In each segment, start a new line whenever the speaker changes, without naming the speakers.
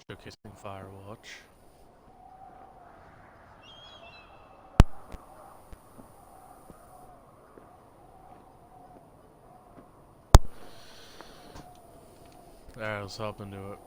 Showcasing Firewatch. Alright, let's hop into it.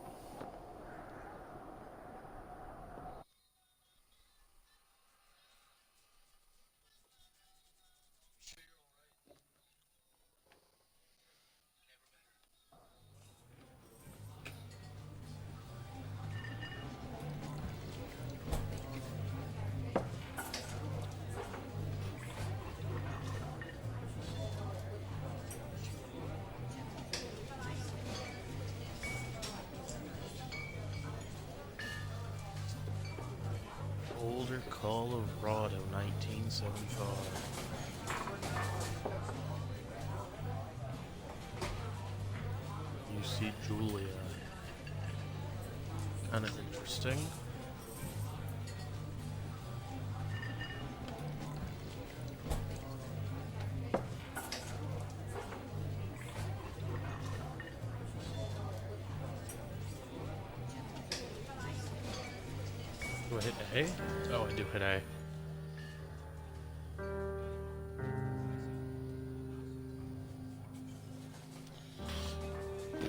Boulder, Colorado, 1975. You see Julia. Kind of interesting. Do I hit A? Oh, I do hit A.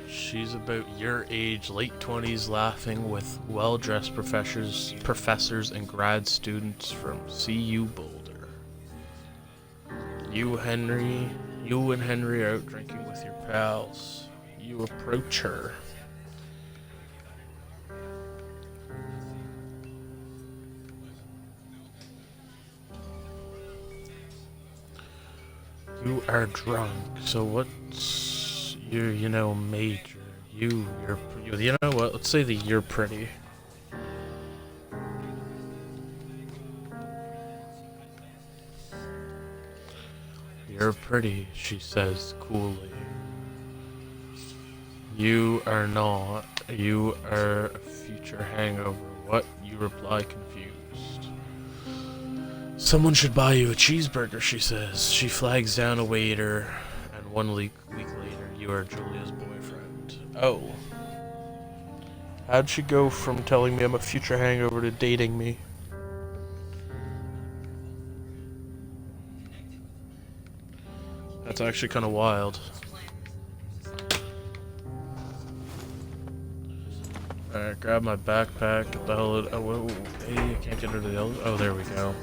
She's about your age, late 20s, laughing with well-dressed professors and grad students from CU Boulder. You and Henry are out drinking with your pals. You approach her. You are drunk, so what's your, major? You know what? Let's say that you're pretty. You're pretty, she says coolly. You are not. You are a future hangover. What? You reply confused. Someone should buy you a cheeseburger, she says. She flags down a waiter, and 1 week later, you are Julia's boyfriend. Oh. How'd she go from telling me I'm a future hangover to dating me? That's actually kind of wild. Alright, grab my backpack. Get the hell out. Oh, whoa, hey, I can't get into the elevator. Oh, there we go.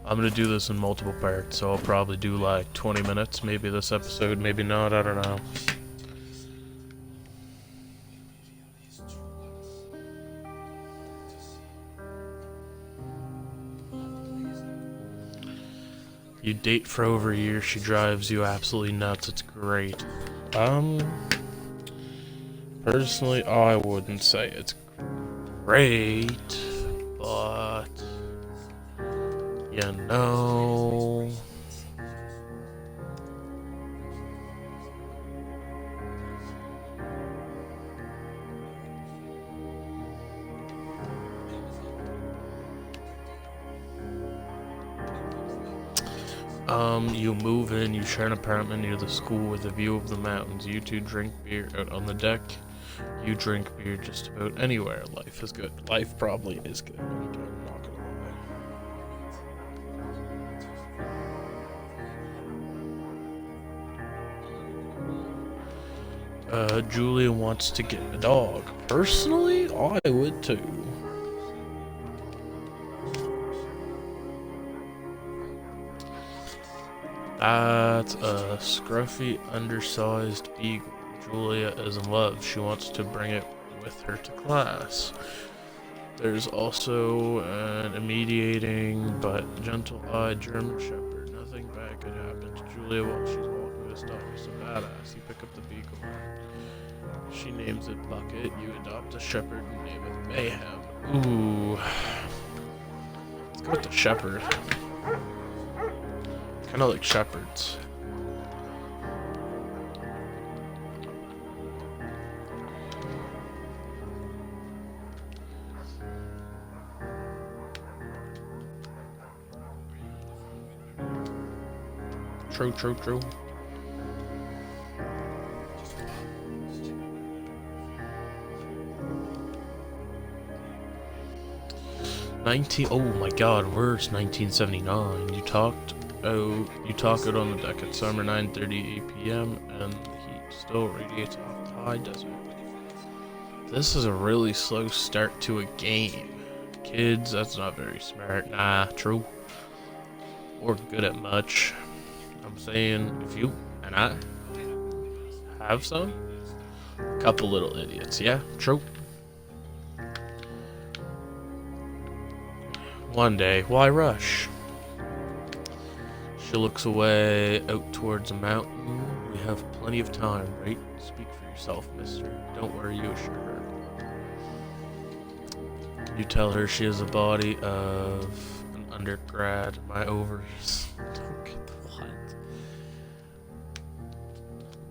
I'm gonna do this in multiple parts, so I'll probably do like 20 minutes, maybe this episode, maybe not, I don't know. You date for over a year, she drives you absolutely nuts, it's great. Personally, I wouldn't say it's great, but, you know... You move in, you share an apartment near the school with a view of the mountains. You two drink beer out on the deck. You drink beer just about anywhere. Life is good. Life probably is good. I'm not gonna lie. Julia wants to get a dog. Personally, I would too. That's a scruffy, undersized beagle. Julia is in love. She wants to bring it with her to class. There's also an immediating but gentle-eyed German Shepherd. Nothing bad could happen to Julia while she's walking this dog. It's a badass. You pick up the beagle. She names it Bucket. You adopt a shepherd and name it Mayhem. Ooh. Let's go with the shepherd. Kinda like shepherds. True. 19. Oh my God, where's 1979? You talk out on the deck at summer 9:30 p.m. and the heat still radiates off the high desert. This is a really slow start to a game. Kids, that's not very smart. Nah, true. Or good at much. I'm saying if you and I have some, couple little idiots. Yeah, true. One day, why rush? She looks away out towards a mountain. We have plenty of time, right? Speak for yourself, mister. Don't worry, you assure her. You tell her she has a body of an undergrad. My overs don't get the what?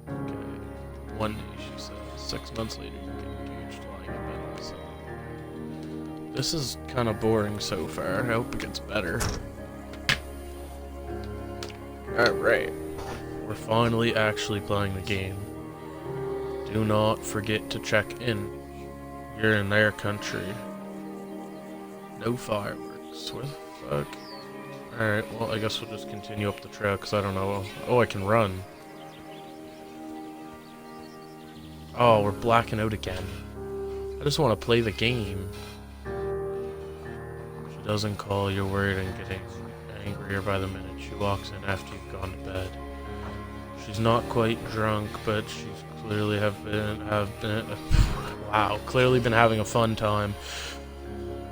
Okay. One day, she says. 6 months later, you get engaged lying in bed with someone. This is kind of boring so far. I hope it gets better. Alright. We're finally actually playing the game. Do not forget to check in. You're in their country. No fireworks. Where the fuck? Alright, well, I guess we'll just continue up the trail, because I don't know. Oh, I can run. Oh, we're blacking out again. I just want to play the game. She doesn't call, you're worried and getting angrier by the minute. She walks in after you've gone to bed. She's not quite drunk, but she's clearly clearly been having a fun time.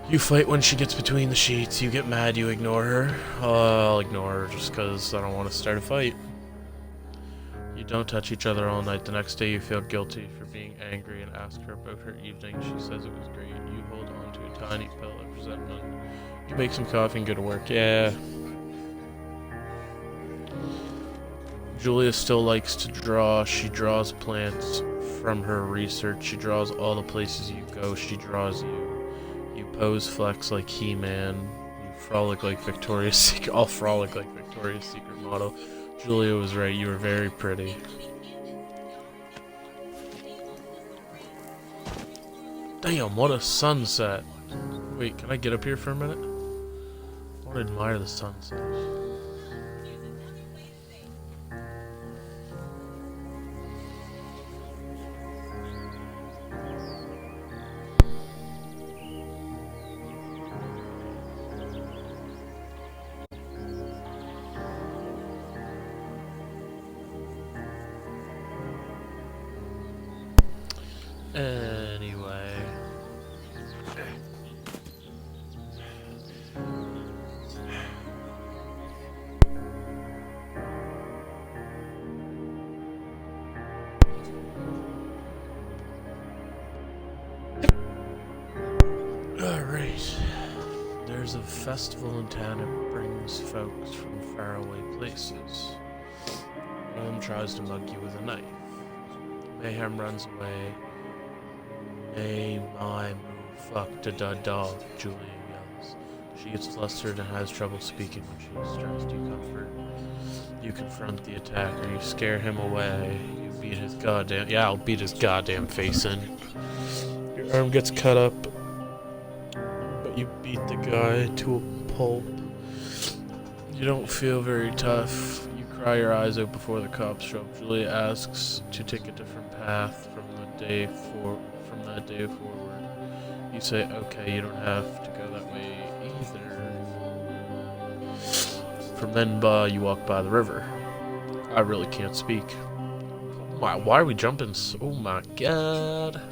You fight when she gets between the sheets. You get mad, you ignore her. I'll ignore her just because I don't want to start a fight. You don't touch each other all night. The next day you feel guilty for being angry and ask her about her evening. She says it was great. You hold on to a tiny pill of resentment. You make some coffee and go to work. Yeah. Julia still likes to draw. She draws plants from her research. She draws all the places you go. She draws you. You pose flex like He-Man. You frolic like Victoria's Secret. I'll frolic like Victoria's Secret model. Julia was right. You were very pretty. Damn, what a sunset. Wait, can I get up here for a minute? I want to admire the sunset. Anyway. Alright. There's a festival in town that brings folks from faraway places. One of them tries to mug you with a knife. Mayhem runs away. Hey, my move, fuck da da dog, Julia yells. She gets flustered and has trouble speaking when she is stressed. You comfort. You confront the attacker. You scare him away. You beat his goddamn... Yeah, I'll beat his goddamn face in. Your arm gets cut up, but you beat the guy to a pulp. You don't feel very tough. You cry your eyes out before the cops show up. Julia asks to take a different path from that day forward. You say, okay, you don't have to go that way either. From then you walk by the river. I really can't speak. Wow, why are we jumping oh my god.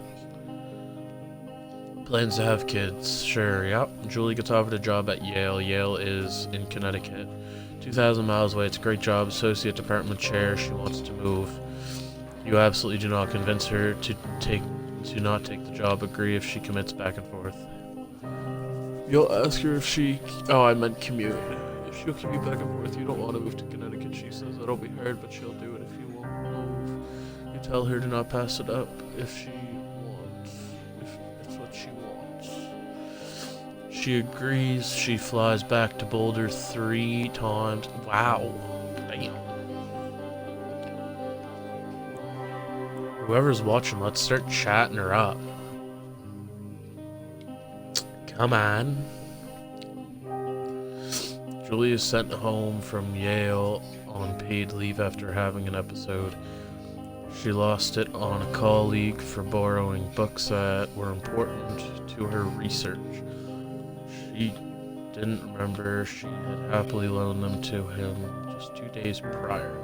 Plans to have kids. Sure, yep. Julie gets offered a job at Yale. Yale is in Connecticut. 2,000 miles away. It's a great job. Associate department chair. She wants to move. You absolutely do not convince her to not take the job. Agree if she commits back and forth. You'll ask her if she... Oh, I meant commute. If she'll commute back and forth, you don't want to move to Connecticut. She says it'll be hard, but she'll do it if you won't move. You tell her to not pass it up if she wants. If it's what she wants. She agrees. She flies back to Boulder 3 times. Wow. Damn. Whoever's watching, let's start chatting her up. Come on. Julie is sent home from Yale on paid leave after having an episode. She lost it on a colleague for borrowing books that were important to her research. She didn't remember she had happily loaned them to him just 2 days prior.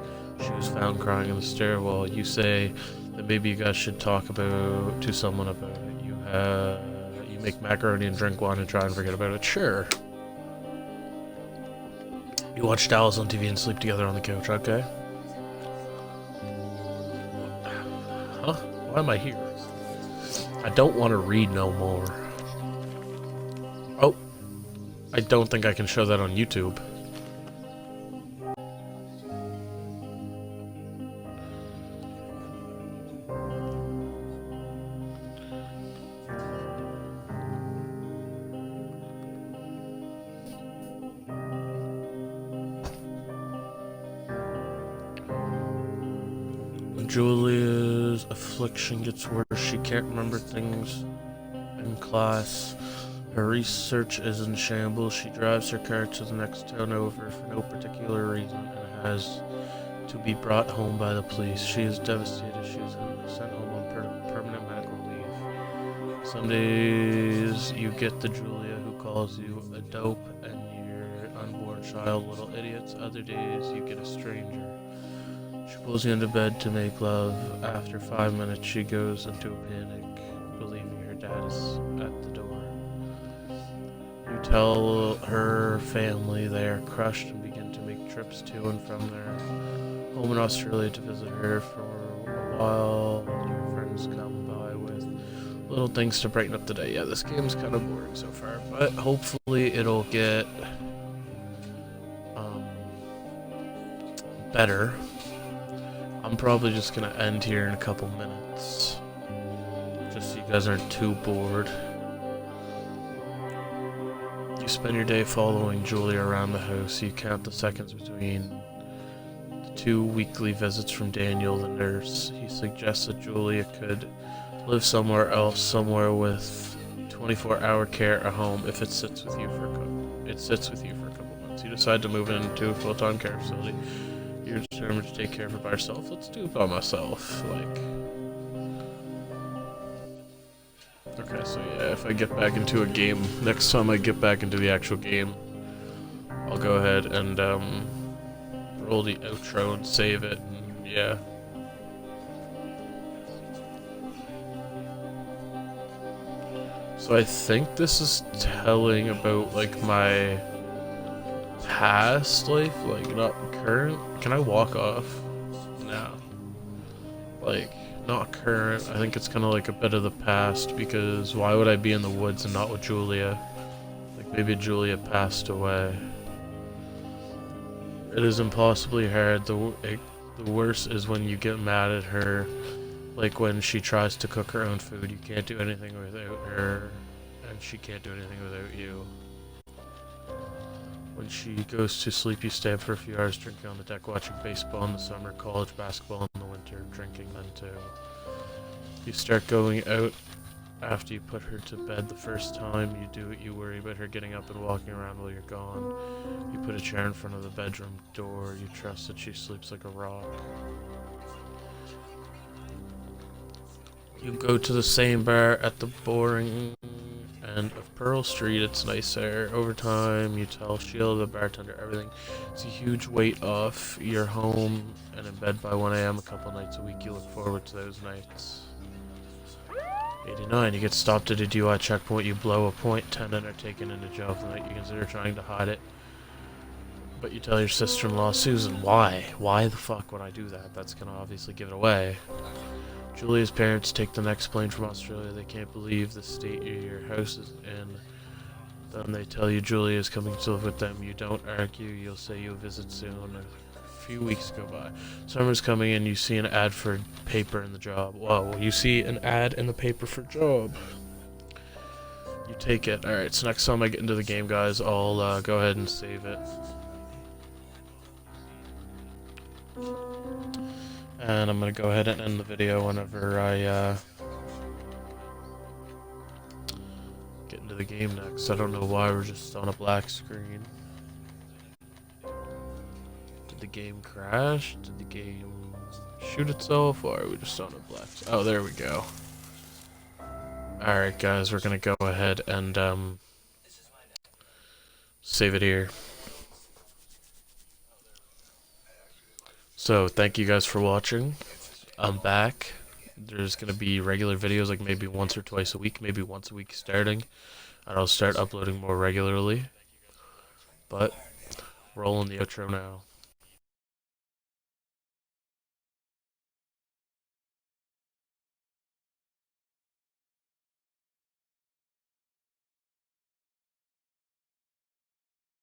She was found crying in the stairwell. You say that maybe you guys should talk to someone about it. You make macaroni and drink wine and try and forget about it. Sure. You watch Dallas on TV and sleep together on the couch, okay? Huh? Why am I here? I don't want to read no more. Oh. I don't think I can show that on YouTube. Julia's affliction gets worse. She can't remember things in class. Her research is in shambles. She drives her car to the next town over for no particular reason and has to be brought home by the police. She is devastated. She is sent home on permanent medical leave. Some days you get the Julia who calls you a dope and your unborn child little idiots. Other days you get a stranger. She pulls you into bed to make love. After 5 minutes, she goes into a panic, believing her dad is at the door. You tell her family they are crushed and begin to make trips to and from their home in Australia to visit her for a while. Your friends come by with little things to brighten up the day. Yeah, this game's kind of boring so far, but hopefully it'll get better. I'm probably just gonna end here in a couple minutes, just so you guys aren't too bored. You spend your day following Julia around the house. You count the seconds between the 2 weekly visits from Daniel, the nurse. He suggests that Julia could live somewhere else, somewhere with 24-hour care at home if it sits with you for a couple months. You decide to move into a full-time care facility. You're determined to take care of it by yourself. Let's do it by myself. Okay, so yeah, if I get back into a game, next time I get back into the actual game, I'll go ahead and roll the outro and save it, and yeah. So I think this is telling about like my past life, like not current. Can I walk off? No. Like, not current. I think it's kind of like a bit of the past, because why would I be in the woods and not with Julia? Like, maybe Julia passed away. It is impossibly hard. The worst is when you get mad at her, like when she tries to cook her own food. You can't do anything without her, and she can't do anything without you. When she goes to sleep, you stay up for a few hours drinking on the deck, watching baseball in the summer, college basketball in the winter, drinking then too. You start going out after you put her to bed the first time. You do it, you worry about her getting up and walking around while you're gone. You put a chair in front of the bedroom door. You trust that she sleeps like a rock. You go to the same bar at the boring end of Pearl Street. It's nice there. Over time, you tell Sheila, the bartender, everything. It's a huge weight off. You're home and in bed by 1 a.m. a couple nights a week. You look forward to those nights. 89. You get stopped at a DUI checkpoint. You blow a point. 10 are taken into jail for the night. You consider trying to hide it, but you tell your sister-in-law, Susan. Why? Why the fuck would I do that? That's gonna obviously give it away. Julia's parents take the next plane from Australia. They can't believe the state your house is in. Then they tell you Julia is coming to live with them. You don't argue. You'll say you'll visit soon. A few weeks go by. Summer's coming in. You see an ad for paper in the job. Whoa, you see an ad in the paper for job. You take it. Alright, so next time I get into the game, guys, I'll go ahead and save it. And I'm gonna go ahead and end the video whenever I get into the game next. I don't know why we're just on a black screen. the game crash? Did the game shoot itself? Or are we just on a black... Oh, there we go. Alright guys, we're gonna go ahead and save it here. So, thank you guys for watching. I'm back. There's gonna be regular videos, like maybe once or twice a week, maybe once a week starting. And I'll start uploading more regularly. But, rolling the outro now.